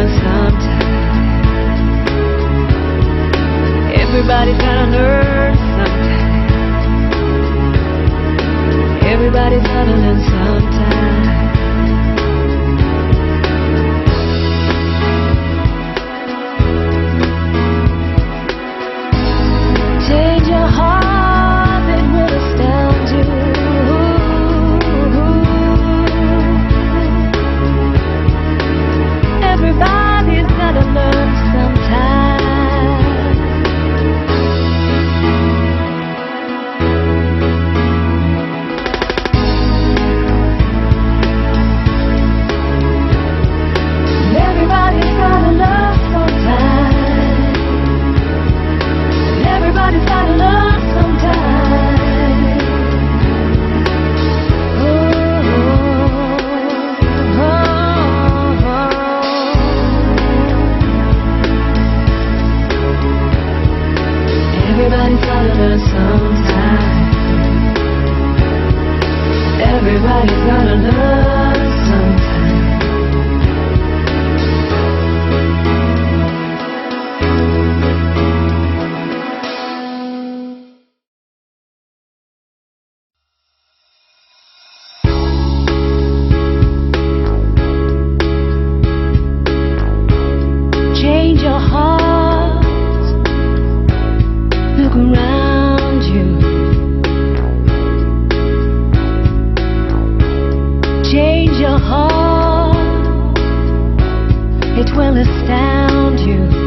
learn sometime. Everybody's gotta learn sometime. Everybody's gotta learn sometime. Change your heart, it will astound you. Everybody's gotta learn sometime. Everybody's gotta learn sometime. Everybody's gotta learn sometime. Oh, oh, oh, oh. Everybody's gotta learn sometime. Everybody's gotta learn sometime. Change your heart, look around you. Change your heart, it will astound you.